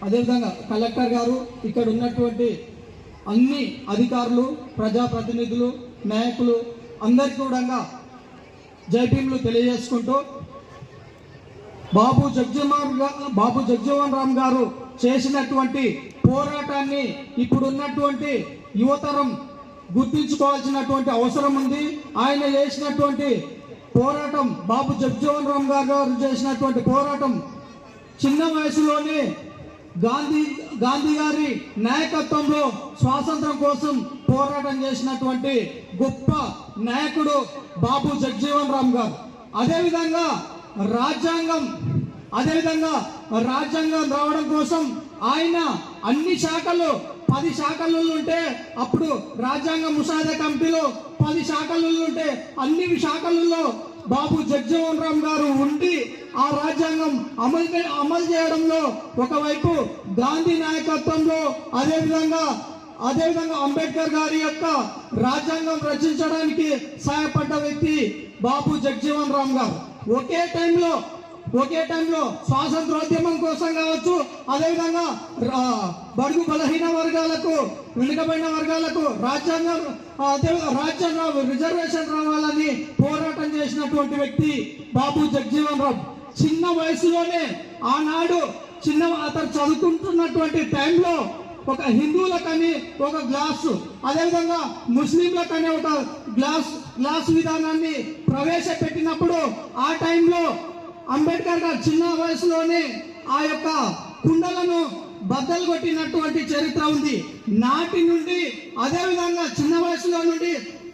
అదేవిధంగా కలెక్టర్ గారు, ఇక్కడ ఉన్నటువంటి అన్ని అధికారులు, ప్రజాప్రతినిధులు, నాయకులు అందరికీ కూడా జైభీములు తెలియజేసుకుంటూ బాబు జగ్జీవన్ రామ్ గారు చేసినటువంటి పోరాటాన్ని ఇప్పుడున్నటువంటి యువతరం గుర్తించుకోవాల్సినటువంటి అవసరం ఉంది. ఆయన చేసినటువంటి పోరాటం, బాబు జగ్జీవన్ రామ్ గారు చేసినటువంటి పోరాటం చిన్న వయసులోనే గాంధీ గారి నాయకత్వంలో స్వాతంత్రం కోసం పోరాటం చేసినటువంటి గొప్ప నాయకుడు బాబు జగ్జీవన్ రామ్ గారు. అదేవిధంగా రాజ్యాంగం రావడం కోసం ఆయన అన్ని శాఖలు 10 శాఖలు ఉంటే, అప్పుడు రాజ్యాంగ ముసాదా కమిటీలో 10 శాఖలు ఉంటే అన్ని శాఖలలో బాబు జగ్జీవన్ రామ్ గారు ఉండి ఆ రాజ్యాంగం అమలు చేయడంలో ఒకవైపు గాంధీ నాయకత్వంలో, అదేవిధంగా అంబేద్కర్ గారి యొక్క రాజ్యాంగం రచించడానికి సహాయపడ్డ వ్యక్తి బాబు జగ్జీవన్ రామ్ గారు. ఒకే టైంలో స్వాతంత్రోద్యమం కోసం కావచ్చు, అదేవిధంగా బడుగు బలహీన వర్గాలకు, వెనుకబడిన వర్గాలకు రాజ్యాంగం రిజర్వేషన్ రావాలని పోరాటం చేసినటువంటి వ్యక్తి బాబు జగ్జీవన్ రామ్. చిన్న వయసులోనే ఆనాడు అతను చదువుకుంటున్నటువంటి టైంలో ఒక హిందువులకని ఒక గ్లాసు, అదేవిధంగా ముస్లింలకని ఒక గ్లాస్ విధానాన్ని ప్రవేశపెట్టినప్పుడు ఆ టైంలో అంబేద్కర్ గారు చిన్న వయసులోనే ఆ యొక్క కుండలను బద్దలు కొట్టినటువంటి చరిత్ర ఉంది. నాటి నుండి, అదేవిధంగా చిన్న వయసులో నుండి